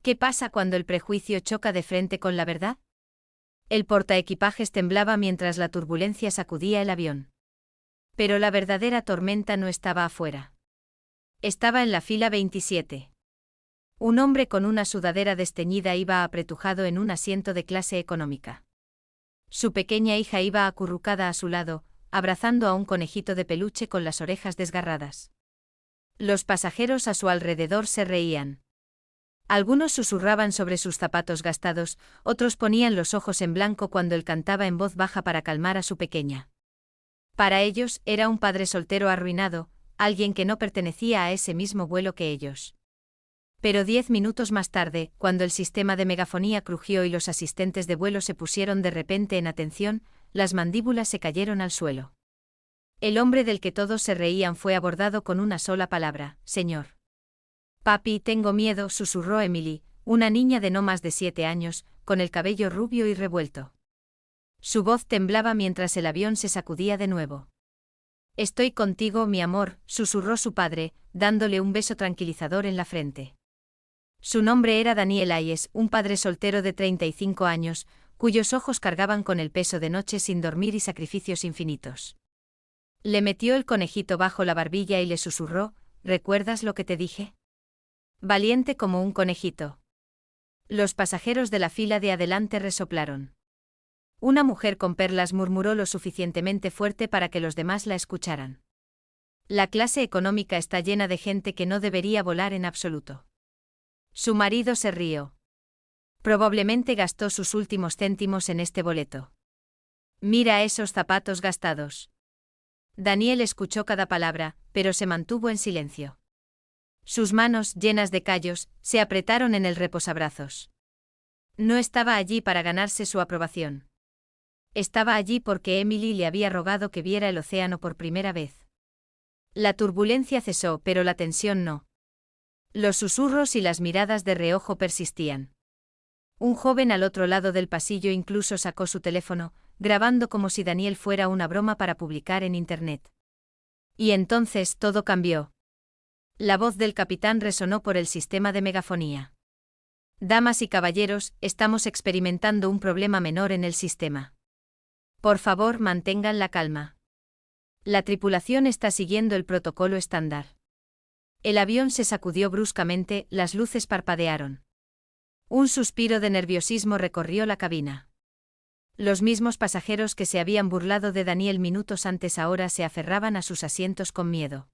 ¿Qué pasa cuando el prejuicio choca de frente con la verdad? El portaequipajes temblaba mientras la turbulencia sacudía el avión. Pero la verdadera tormenta no estaba afuera. Estaba en la fila 27. Un hombre con una sudadera desteñida iba apretujado en un asiento de clase económica. Su pequeña hija iba acurrucada a su lado, abrazando a un conejito de peluche con las orejas desgarradas. Los pasajeros a su alrededor se reían. Algunos susurraban sobre sus zapatos gastados, otros ponían los ojos en blanco cuando él cantaba en voz baja para calmar a su pequeña. Para ellos, era un padre soltero arruinado, alguien que no pertenecía a ese mismo vuelo que ellos. Pero 10 minutos más tarde, cuando el sistema de megafonía crujió y los asistentes de vuelo se pusieron de repente en atención, las mandíbulas se cayeron al suelo. El hombre del que todos se reían fue abordado con una sola palabra: señor. Papi, tengo miedo, susurró Emily, una niña de no más de 7 años, con el cabello rubio y revuelto. Su voz temblaba mientras el avión se sacudía de nuevo. Estoy contigo, mi amor, susurró su padre, dándole un beso tranquilizador en la frente. Su nombre era Daniel Hayes, un padre soltero de 35 años, cuyos ojos cargaban con el peso de noches sin dormir y sacrificios infinitos. Le metió el conejito bajo la barbilla y le susurró: ¿recuerdas lo que te dije? Valiente como un conejito. Los pasajeros de la fila de adelante resoplaron. Una mujer con perlas murmuró lo suficientemente fuerte para que los demás la escucharan. La clase económica está llena de gente que no debería volar en absoluto. Su marido se rió. Probablemente gastó sus últimos céntimos en este boleto. Mira esos zapatos gastados. Daniel escuchó cada palabra, pero se mantuvo en silencio. Sus manos, llenas de callos, se apretaron en el reposabrazos. No estaba allí para ganarse su aprobación. Estaba allí porque Emily le había rogado que viera el océano por primera vez. La turbulencia cesó, pero la tensión no. Los susurros y las miradas de reojo persistían. Un joven al otro lado del pasillo incluso sacó su teléfono, grabando como si Daniel fuera una broma para publicar en Internet. Y entonces todo cambió. La voz del capitán resonó por el sistema de megafonía. Damas y caballeros, estamos experimentando un problema menor en el sistema. Por favor, mantengan la calma. La tripulación está siguiendo el protocolo estándar. El avión se sacudió bruscamente, las luces parpadearon. Un suspiro de nerviosismo recorrió la cabina. Los mismos pasajeros que se habían burlado de Daniel minutos antes ahora se aferraban a sus asientos con miedo.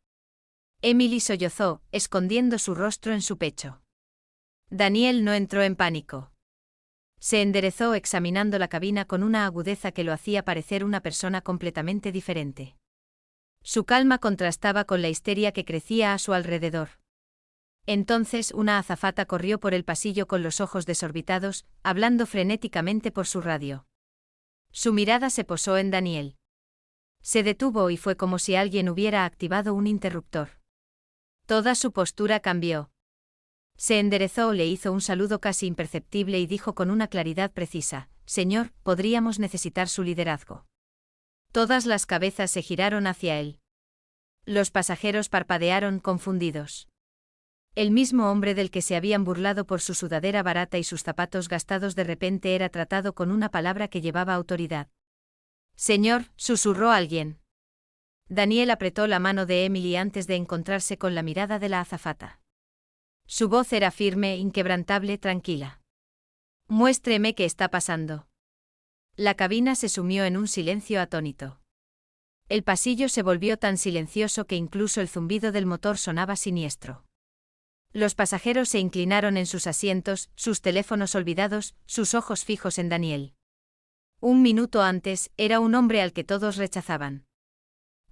Emily sollozó, escondiendo su rostro en su pecho. Daniel no entró en pánico. Se enderezó examinando la cabina con una agudeza que lo hacía parecer una persona completamente diferente. Su calma contrastaba con la histeria que crecía a su alrededor. Entonces una azafata corrió por el pasillo con los ojos desorbitados, hablando frenéticamente por su radio. Su mirada se posó en Daniel. Se detuvo y fue como si alguien hubiera activado un interruptor. Toda su postura cambió. Se enderezó, le hizo un saludo casi imperceptible y dijo con una claridad precisa: «Señor, podríamos necesitar su liderazgo». Todas las cabezas se giraron hacia él. Los pasajeros parpadearon confundidos. El mismo hombre del que se habían burlado por su sudadera barata y sus zapatos gastados de repente era tratado con una palabra que llevaba autoridad. «Señor», susurró alguien. Daniel apretó la mano de Emily antes de encontrarse con la mirada de la azafata. Su voz era firme, inquebrantable, tranquila. «Muéstreme qué está pasando». La cabina se sumió en un silencio atónito. El pasillo se volvió tan silencioso que incluso el zumbido del motor sonaba siniestro. Los pasajeros se inclinaron en sus asientos, sus teléfonos olvidados, sus ojos fijos en Daniel. Un minuto antes, era un hombre al que todos rechazaban.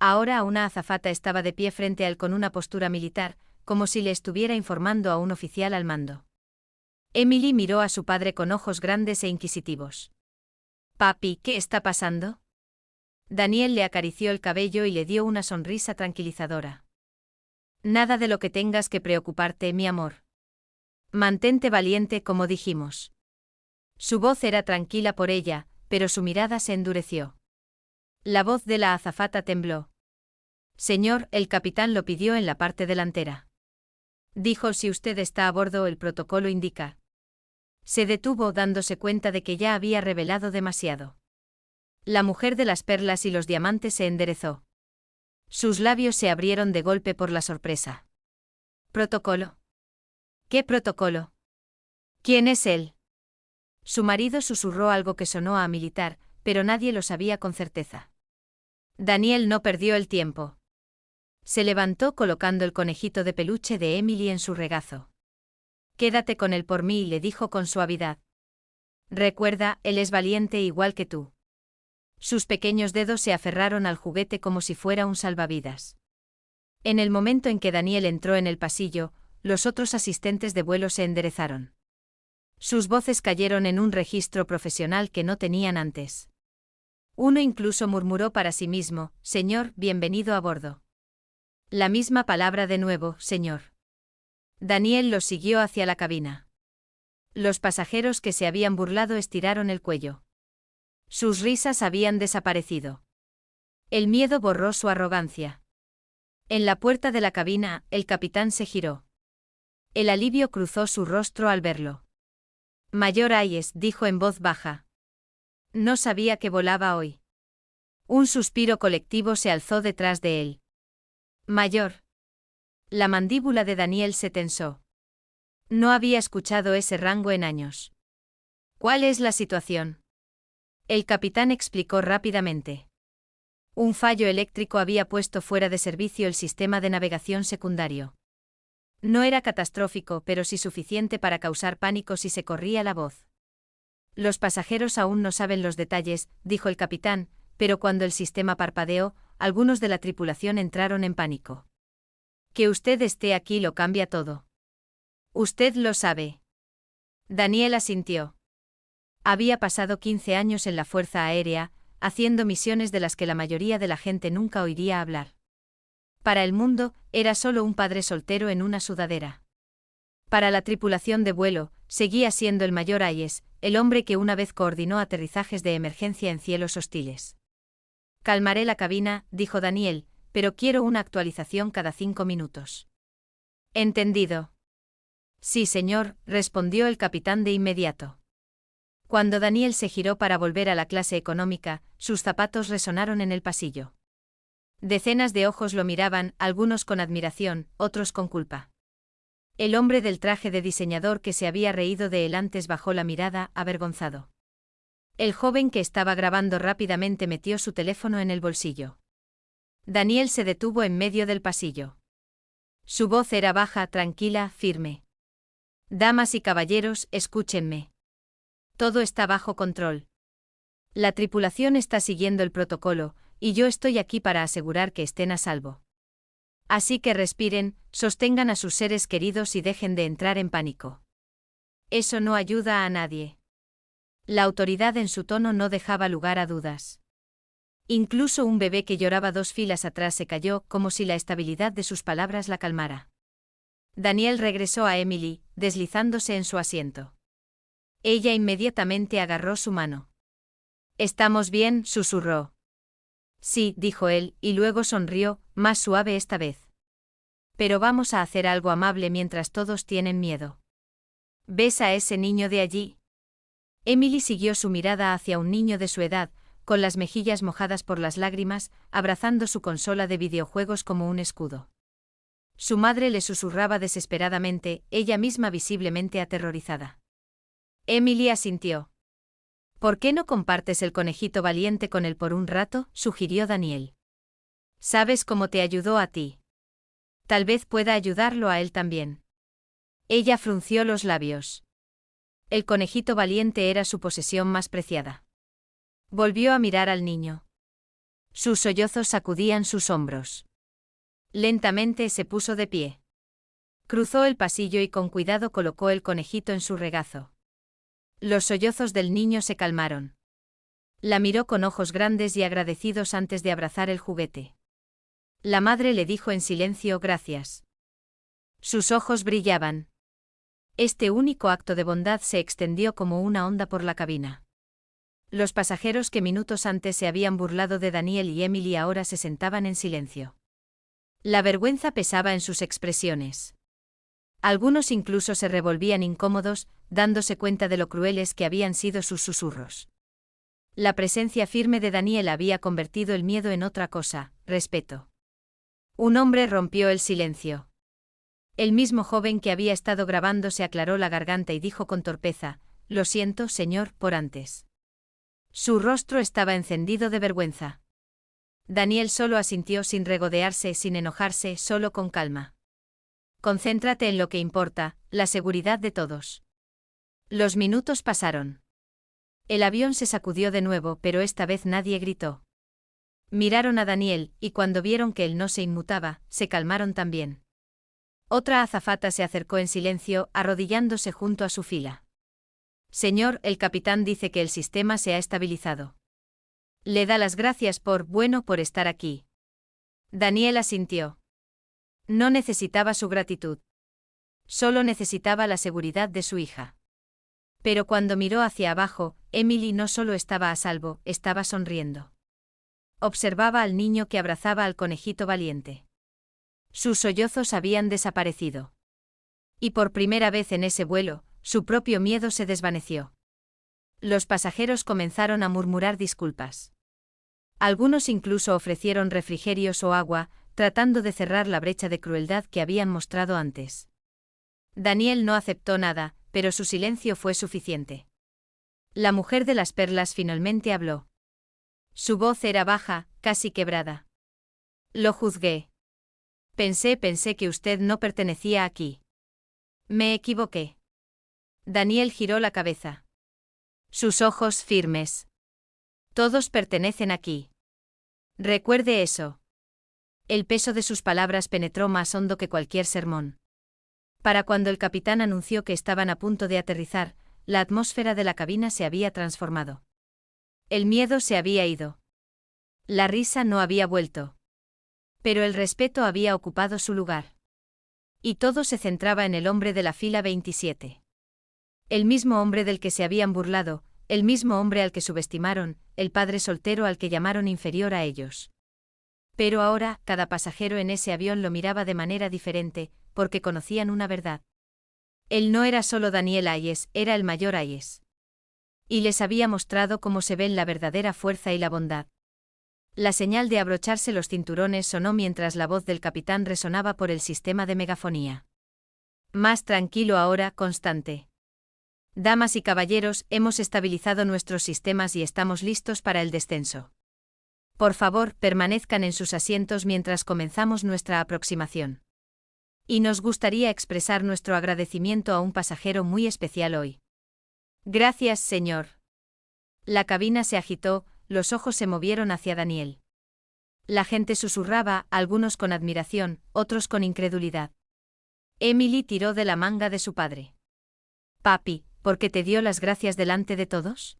Ahora una azafata estaba de pie frente a él con una postura militar, como si le estuviera informando a un oficial al mando. Emily miró a su padre con ojos grandes e inquisitivos. «Papi, ¿qué está pasando?» Daniel le acarició el cabello y le dio una sonrisa tranquilizadora. «Nada de lo que tengas que preocuparte, mi amor. Mantente valiente como dijimos». Su voz era tranquila por ella, pero su mirada se endureció. La voz de la azafata tembló. «Señor, el capitán lo pidió en la parte delantera». Dijo: «Si usted está a bordo, el protocolo indica». Se detuvo dándose cuenta de que ya había revelado demasiado. La mujer de las perlas y los diamantes se enderezó. Sus labios se abrieron de golpe por la sorpresa. ¿Protocolo? ¿Qué protocolo? ¿Quién es él? Su marido susurró algo que sonó a militar, pero nadie lo sabía con certeza. Daniel no perdió el tiempo. Se levantó colocando el conejito de peluche de Emily en su regazo. Quédate con él por mí, le dijo con suavidad. Recuerda, él es valiente igual que tú. Sus pequeños dedos se aferraron al juguete como si fuera un salvavidas. En el momento en que Daniel entró en el pasillo, los otros asistentes de vuelo se enderezaron. Sus voces cayeron en un registro profesional que no tenían antes. Uno incluso murmuró para sí mismo: «Señor, bienvenido a bordo». La misma palabra de nuevo: «Señor». Daniel los siguió hacia la cabina. Los pasajeros que se habían burlado estiraron el cuello. Sus risas habían desaparecido. El miedo borró su arrogancia. En la puerta de la cabina, el capitán se giró. El alivio cruzó su rostro al verlo. «Mayor Hayes», dijo en voz baja. «No sabía que volaba hoy». Un suspiro colectivo se alzó detrás de él. «Mayor». La mandíbula de Daniel se tensó. No había escuchado ese rango en años. «¿Cuál es la situación?». El capitán explicó rápidamente. Un fallo eléctrico había puesto fuera de servicio el sistema de navegación secundario. No era catastrófico, pero sí suficiente para causar pánico si se corría la voz. Los pasajeros aún no saben los detalles, dijo el capitán, pero cuando el sistema parpadeó, algunos de la tripulación entraron en pánico. Que usted esté aquí lo cambia todo. Usted lo sabe. Daniel asintió. Había pasado 15 años en la Fuerza Aérea, haciendo misiones de las que la mayoría de la gente nunca oiría hablar. Para el mundo, era solo un padre soltero en una sudadera. Para la tripulación de vuelo, seguía siendo el mayor Hayes, el hombre que una vez coordinó aterrizajes de emergencia en cielos hostiles. «Calmaré la cabina», dijo Daniel, «pero quiero una actualización cada 5 minutos». «Entendido». «Sí, señor», respondió el capitán de inmediato. Cuando Daniel se giró para volver a la clase económica, sus zapatos resonaron en el pasillo. Decenas de ojos lo miraban, algunos con admiración, otros con culpa. El hombre del traje de diseñador que se había reído de él antes bajó la mirada, avergonzado. El joven que estaba grabando rápidamente metió su teléfono en el bolsillo. Daniel se detuvo en medio del pasillo. Su voz era baja, tranquila, firme. «Damas y caballeros, escúchenme. Todo está bajo control. La tripulación está siguiendo el protocolo, y yo estoy aquí para asegurar que estén a salvo. Así que respiren, sostengan a sus seres queridos y dejen de entrar en pánico. Eso no ayuda a nadie». La autoridad en su tono no dejaba lugar a dudas. Incluso un bebé que lloraba 2 filas atrás se calló, como si la estabilidad de sus palabras la calmara. Daniel regresó a Emily, deslizándose en su asiento. Ella inmediatamente agarró su mano. «¿Estamos bien?», susurró. «Sí», dijo él, y luego sonrió, más suave esta vez. «Pero vamos a hacer algo amable mientras todos tienen miedo. ¿Ves a ese niño de allí?». Emily siguió su mirada hacia un niño de su edad, con las mejillas mojadas por las lágrimas, abrazando su consola de videojuegos como un escudo. Su madre le susurraba desesperadamente, ella misma visiblemente aterrorizada. Emily asintió. «¿Por qué no compartes el conejito valiente con él por un rato?», sugirió Daniel. «¿Sabes cómo te ayudó a ti? Tal vez pueda ayudarlo a él también». Ella frunció los labios. El conejito valiente era su posesión más preciada. Volvió a mirar al niño. Sus sollozos sacudían sus hombros. Lentamente se puso de pie. Cruzó el pasillo y con cuidado colocó el conejito en su regazo. Los sollozos del niño se calmaron. La miró con ojos grandes y agradecidos antes de abrazar el juguete. La madre le dijo en silencio: «Gracias». Sus ojos brillaban. Este único acto de bondad se extendió como una onda por la cabina. Los pasajeros que minutos antes se habían burlado de Daniel y Emily ahora se sentaban en silencio. La vergüenza pesaba en sus expresiones. Algunos incluso se revolvían incómodos, dándose cuenta de lo crueles que habían sido sus susurros. La presencia firme de Daniel había convertido el miedo en otra cosa, respeto. Un hombre rompió el silencio. El mismo joven que había estado grabando se aclaró la garganta y dijo con torpeza: «Lo siento, señor, por antes». Su rostro estaba encendido de vergüenza. Daniel solo asintió sin regodearse, sin enojarse, solo con calma. «Concéntrate en lo que importa, la seguridad de todos». Los minutos pasaron. El avión se sacudió de nuevo, pero esta vez nadie gritó. Miraron a Daniel, y cuando vieron que él no se inmutaba, se calmaron también. Otra azafata se acercó en silencio, arrodillándose junto a su fila. «Señor, el capitán dice que el sistema se ha estabilizado. Le da las gracias por estar aquí». Daniel asintió. No necesitaba su gratitud. Solo necesitaba la seguridad de su hija. Pero cuando miró hacia abajo, Emily no solo estaba a salvo, estaba sonriendo. Observaba al niño que abrazaba al conejito valiente. Sus sollozos habían desaparecido. Y por primera vez en ese vuelo, su propio miedo se desvaneció. Los pasajeros comenzaron a murmurar disculpas. Algunos incluso ofrecieron refrigerios o agua, tratando de cerrar la brecha de crueldad que habían mostrado antes. Daniel no aceptó nada, pero su silencio fue suficiente. La mujer de las perlas finalmente habló. Su voz era baja, casi quebrada. «Lo juzgué. Pensé que usted no pertenecía aquí. Me equivoqué». Daniel giró la cabeza. Sus ojos firmes. «Todos pertenecen aquí. Recuerde eso». El peso de sus palabras penetró más hondo que cualquier sermón. Para cuando el capitán anunció que estaban a punto de aterrizar, la atmósfera de la cabina se había transformado. El miedo se había ido. La risa no había vuelto. Pero el respeto había ocupado su lugar. Y todo se centraba en el hombre de la fila 27. El mismo hombre del que se habían burlado, el mismo hombre al que subestimaron, el padre soltero al que llamaron inferior a ellos. Pero ahora, cada pasajero en ese avión lo miraba de manera diferente, porque conocían una verdad. Él no era solo Daniel Hayes, era el mayor Hayes. Y les había mostrado cómo se ven la verdadera fuerza y la bondad. La señal de abrocharse los cinturones sonó mientras la voz del capitán resonaba por el sistema de megafonía. «Más tranquilo ahora, Constante. Damas y caballeros, hemos estabilizado nuestros sistemas y estamos listos para el descenso. Por favor, permanezcan en sus asientos mientras comenzamos nuestra aproximación. Y nos gustaría expresar nuestro agradecimiento a un pasajero muy especial hoy». «Gracias, señor». La cabina se agitó, los ojos se movieron hacia Daniel. La gente susurraba, algunos con admiración, otros con incredulidad. Emily tiró de la manga de su padre. «Papi, ¿por qué te dio las gracias delante de todos?»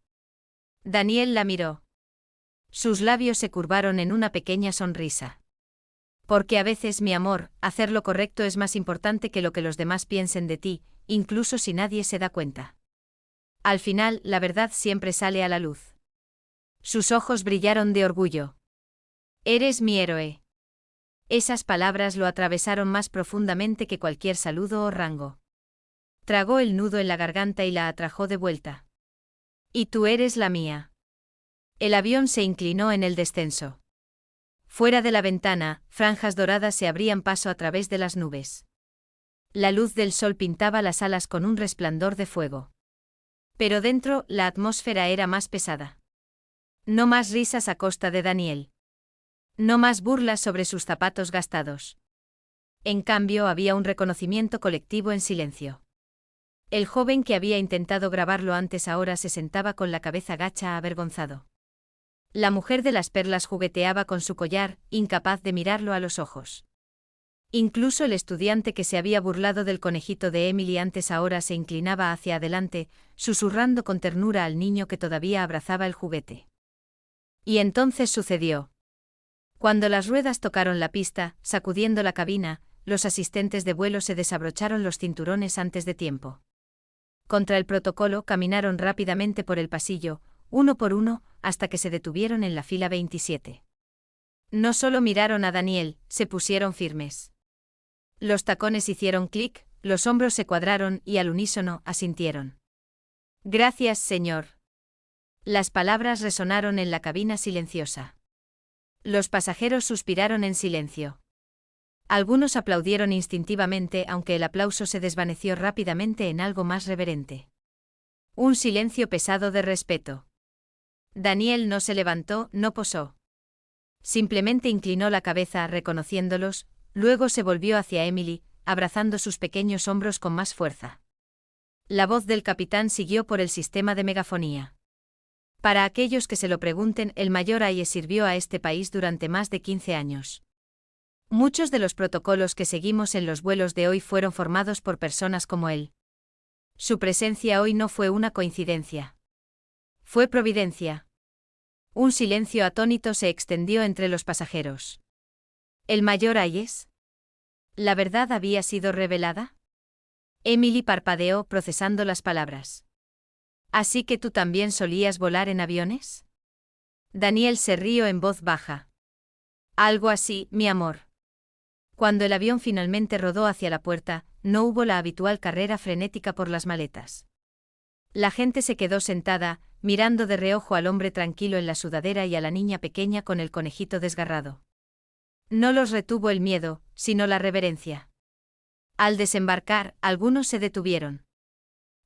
Daniel la miró. Sus labios se curvaron en una pequeña sonrisa. «Porque a veces, mi amor, hacer lo correcto es más importante que lo que los demás piensen de ti, incluso si nadie se da cuenta. Al final, la verdad siempre sale a la luz». Sus ojos brillaron de orgullo. «Eres mi héroe». Esas palabras lo atravesaron más profundamente que cualquier saludo o rango. Tragó el nudo en la garganta y la atrajo de vuelta. «Y tú eres la mía». El avión se inclinó en el descenso. Fuera de la ventana, franjas doradas se abrían paso a través de las nubes. La luz del sol pintaba las alas con un resplandor de fuego. Pero dentro, la atmósfera era más pesada. No más risas a costa de Daniel. No más burlas sobre sus zapatos gastados. En cambio, había un reconocimiento colectivo en silencio. El joven que había intentado grabarlo antes ahora se sentaba con la cabeza gacha avergonzado. La mujer de las perlas jugueteaba con su collar, incapaz de mirarlo a los ojos. Incluso el estudiante que se había burlado del conejito de Emily antes ahora se inclinaba hacia adelante, susurrando con ternura al niño que todavía abrazaba el juguete. Y entonces sucedió. Cuando las ruedas tocaron la pista, sacudiendo la cabina, los asistentes de vuelo se desabrocharon los cinturones antes de tiempo. Contra el protocolo caminaron rápidamente por el pasillo, uno por uno, hasta que se detuvieron en la fila 27. No solo miraron a Daniel, se pusieron firmes. Los tacones hicieron clic, los hombros se cuadraron y al unísono asintieron. Gracias, señor. Las palabras resonaron en la cabina silenciosa. Los pasajeros suspiraron en silencio. Algunos aplaudieron instintivamente, aunque el aplauso se desvaneció rápidamente en algo más reverente. Un silencio pesado de respeto. Daniel no se levantó, no posó. Simplemente inclinó la cabeza reconociéndolos, luego se volvió hacia Emily, abrazando sus pequeños hombros con más fuerza. La voz del capitán siguió por el sistema de megafonía. Para aquellos que se lo pregunten, el mayor Hayes sirvió a este país durante más de 15 años. Muchos de los protocolos que seguimos en los vuelos de hoy fueron formados por personas como él. Su presencia hoy no fue una coincidencia. Fue providencia. Un silencio atónito se extendió entre los pasajeros. ¿El mayor Hayes? ¿La verdad había sido revelada? Emily parpadeó procesando las palabras. ¿Así que tú también solías volar en aviones? Daniel se rió en voz baja. Algo así, mi amor. Cuando el avión finalmente rodó hacia la puerta, no hubo la habitual carrera frenética por las maletas. La gente se quedó sentada, mirando de reojo al hombre tranquilo en la sudadera y a la niña pequeña con el conejito desgarrado. No los retuvo el miedo, sino la reverencia. Al desembarcar, algunos se detuvieron.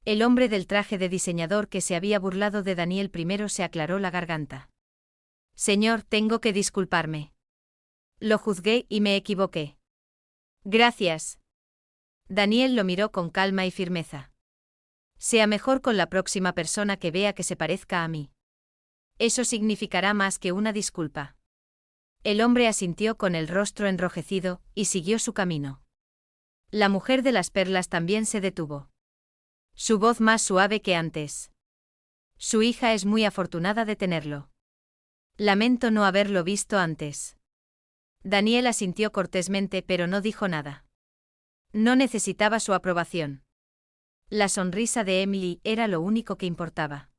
El hombre del traje de diseñador que se había burlado de Daniel primero se aclaró la garganta. Señor, tengo que disculparme. Lo juzgué y me equivoqué. Gracias. Daniel lo miró con calma y firmeza. Sea mejor con la próxima persona que vea que se parezca a mí. Eso significará más que una disculpa. El hombre asintió con el rostro enrojecido, y siguió su camino. La mujer de las perlas también se detuvo. Su voz más suave que antes. Su hija es muy afortunada de tenerlo. Lamento no haberlo visto antes. Daniel asintió cortésmente pero no dijo nada. No necesitaba su aprobación. La sonrisa de Emily era lo único que importaba.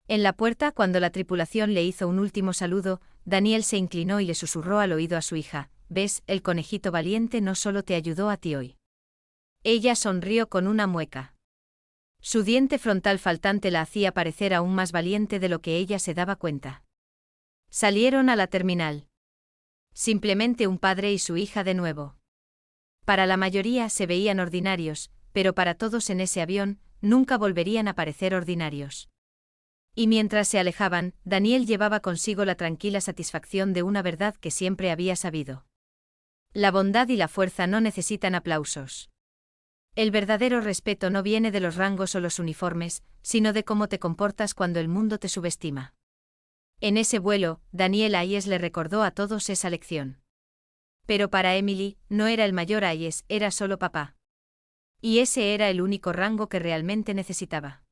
En la puerta, cuando la tripulación le hizo un último saludo, Daniel se inclinó y le susurró al oído a su hija, «¿Ves, el conejito valiente no solo te ayudó a ti hoy?» Ella sonrió con una mueca. Su diente frontal faltante la hacía parecer aún más valiente de lo que ella se daba cuenta. Salieron a la terminal. Simplemente un padre y su hija de nuevo. Para la mayoría se veían ordinarios, pero para todos en ese avión, nunca volverían a parecer ordinarios. Y mientras se alejaban, Daniel llevaba consigo la tranquila satisfacción de una verdad que siempre había sabido. La bondad y la fuerza no necesitan aplausos. El verdadero respeto no viene de los rangos o los uniformes, sino de cómo te comportas cuando el mundo te subestima. En ese vuelo, Daniel Hayes le recordó a todos esa lección. Pero para Emily, no era el mayor Hayes, era solo papá. Y ese era el único rango que realmente necesitaba.